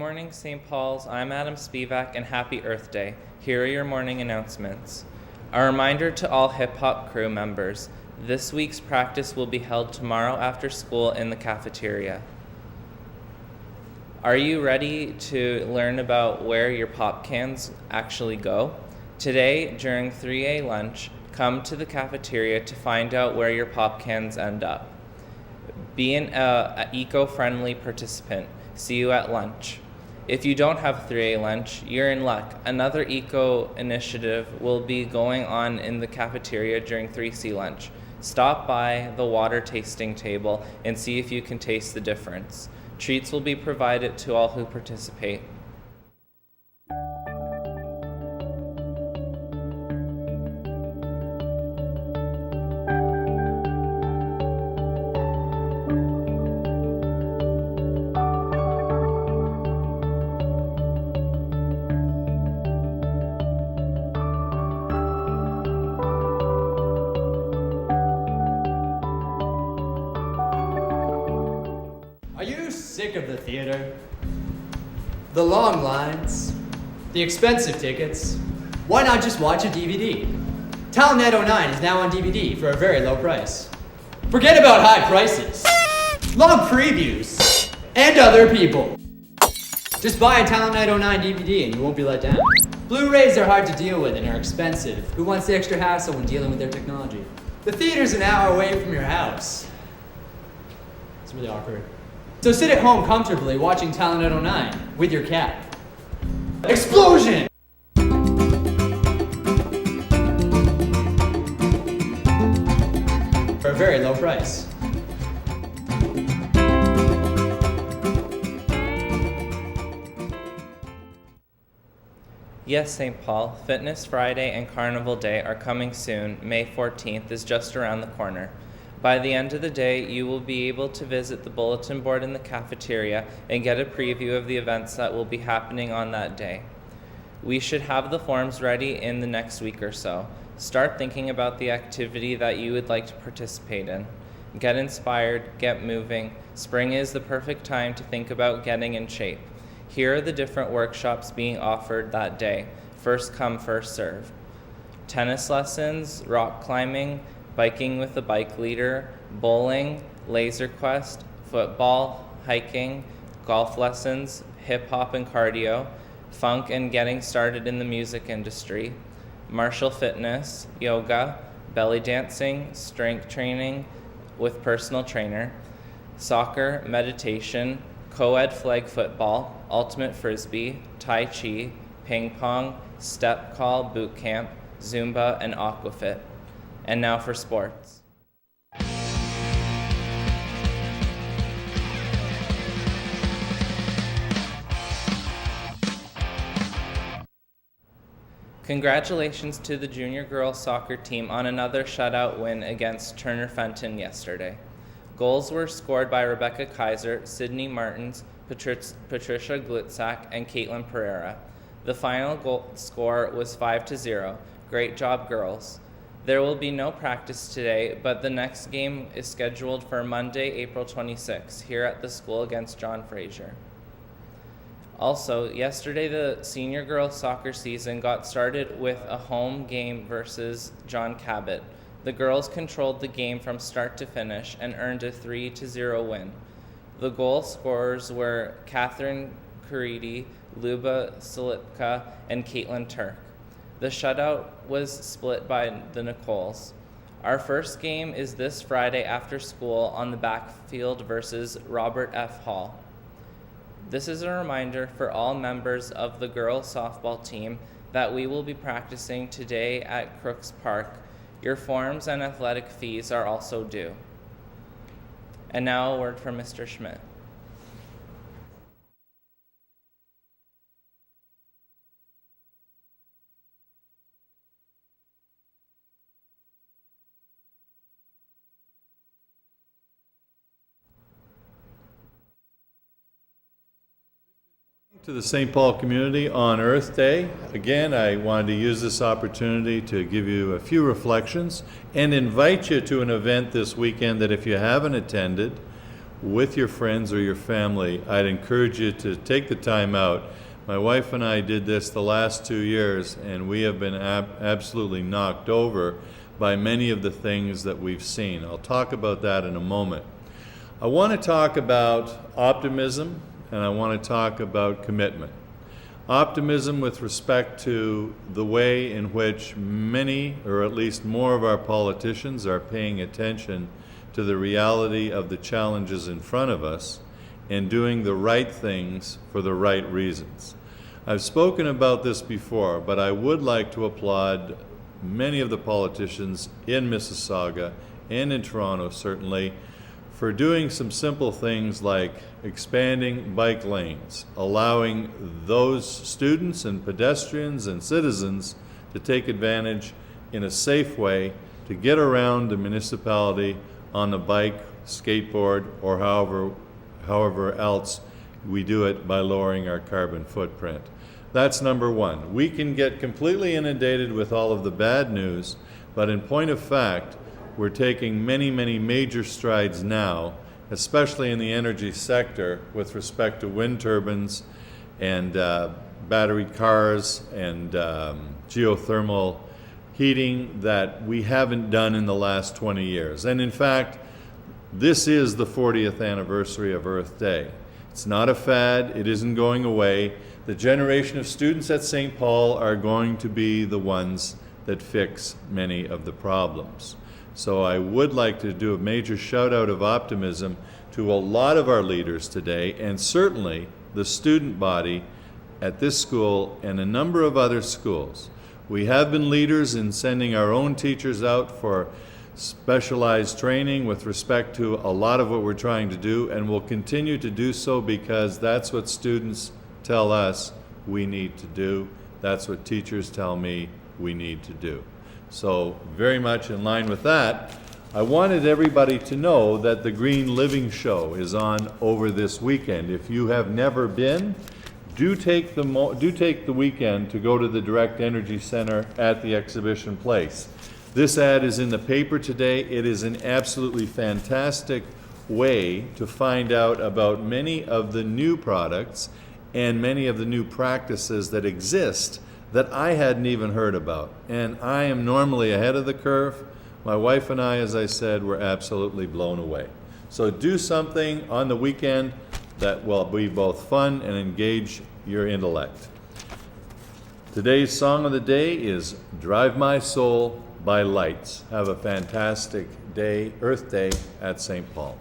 morning, St. Paul's. I'm Adam Spivak, and happy Earth Day. Here are your morning announcements. A reminder to all hip-hop crew members, this week's practice will be held tomorrow after school in the cafeteria. Are you ready to learn about where your pop cans actually go? Today, during 3A lunch, come to the cafeteria to find out where your pop cans end up. Be an eco-friendly participant. See you at lunch. If you don't have 3A lunch, you're in luck. Another eco initiative will be going on in the cafeteria during 3C lunch. Stop by the water tasting table and see if you can taste the difference. Treats will be provided to all who participate. Are you sick of the theater? The long lines? The expensive tickets? Why not just watch a DVD? Talent 909 is now on DVD for a very low price. Forget about high prices, long previews, and other people. Just buy a Talent 909 DVD and you won't be let down. Blu-rays are hard to deal with and are expensive. Who wants the extra hassle when dealing with their technology? The theater's an hour away from your house. It's really awkward. So sit at home comfortably watching Talent 909 with your cat. Explosion! For a very low price. Yes, St. Paul, Fitness Friday and Carnival Day are coming soon. May 14th is just around the corner. By the end of the day, you will be able to visit the bulletin board in the cafeteria and get a preview of the events that will be happening on that day. We should have the forms ready in the next week or so. Start thinking about the activity that you would like to participate in. Get inspired, get moving. Spring is the perfect time to think about getting in shape. Here are the different workshops being offered that day. First come, first serve. Tennis lessons, rock climbing, biking with a bike leader, bowling, laser quest, football, hiking, golf lessons, hip hop and cardio, funk and getting started in the music industry, martial fitness, yoga, belly dancing, strength training with personal trainer, soccer, meditation, co-ed flag football, ultimate frisbee, tai chi, ping pong, step call, boot camp, Zumba, and aquafit. And now for sports. Congratulations to the junior girls soccer team on another shutout win against Turner Fenton yesterday. Goals were scored by Rebecca Kaiser, Sydney Martins, Patricia Glitzak, and Caitlin Pereira. The final goal score was 5-0. Great job, girls. There will be no practice today, but the next game is scheduled for Monday, April 26, here at the school against John Fraser. Also, yesterday the senior girls soccer season got started with a home game versus John Cabot. The girls controlled the game from start to finish and earned a 3-0 win. The goal scorers were Catherine Caridi, Luba Silipka, and Caitlin Turk. The shutout was split by the Nicoles. Our first game is this Friday after school on the backfield versus Robert F. Hall. This is a reminder for all members of the girls softball team that we will be practicing today at Crooks Park. Your forms and athletic fees are also due. And now a word from Mr. Schmidt. To the St. Paul community on Earth Day. Again, I wanted to use this opportunity to give you a few reflections and invite you to an event this weekend that if you haven't attended, with your friends or your family, I'd encourage you to take the time out. My wife and I did this the last 2 years, and we have been absolutely knocked over by many of the things that we've seen. I'll talk about that in a moment. I want to talk about optimism, and I want to talk about commitment. Optimism with respect to the way in which many, or at least more of our politicians are paying attention to the reality of the challenges in front of us and doing the right things for the right reasons. I've spoken about this before, but I would like to applaud many of the politicians in Mississauga and in Toronto, certainly, for doing some simple things like expanding bike lanes, allowing those students and pedestrians and citizens to take advantage in a safe way to get around the municipality on the bike, skateboard, or however else we do it by lowering our carbon footprint. That's number one. We can get completely inundated with all of the bad news, but in point of fact, we're taking many, many major strides now, especially in the energy sector with respect to wind turbines and battery cars and geothermal heating that we haven't done in the last 20 years. And in fact, this is the 40th anniversary of Earth Day. It's not a fad, it isn't going away. The generation of students at St. Paul are going to be the ones that fix many of the problems. So I would like to do a major shout out of optimism to a lot of our leaders today, and certainly the student body at this school and a number of other schools. We have been leaders in sending our own teachers out for specialized training with respect to a lot of what we're trying to do, and we'll continue to do so because that's what students tell us we need to do. That's what teachers tell me we need to do. So very much in line with that, I wanted everybody to know that the Green Living Show is on over this weekend. If you have never been, do take the weekend to go to the Direct Energy Center at the Exhibition Place. This ad is in the paper today. It is an absolutely fantastic way to find out about many of the new products and many of the new practices that exist that I hadn't even heard about. And I am normally ahead of the curve. My wife and I, as I said, were absolutely blown away. So do something on the weekend that will be both fun and engage your intellect. Today's song of the day is Drive My Soul by Lights. Have a fantastic day, Earth Day at St. Paul.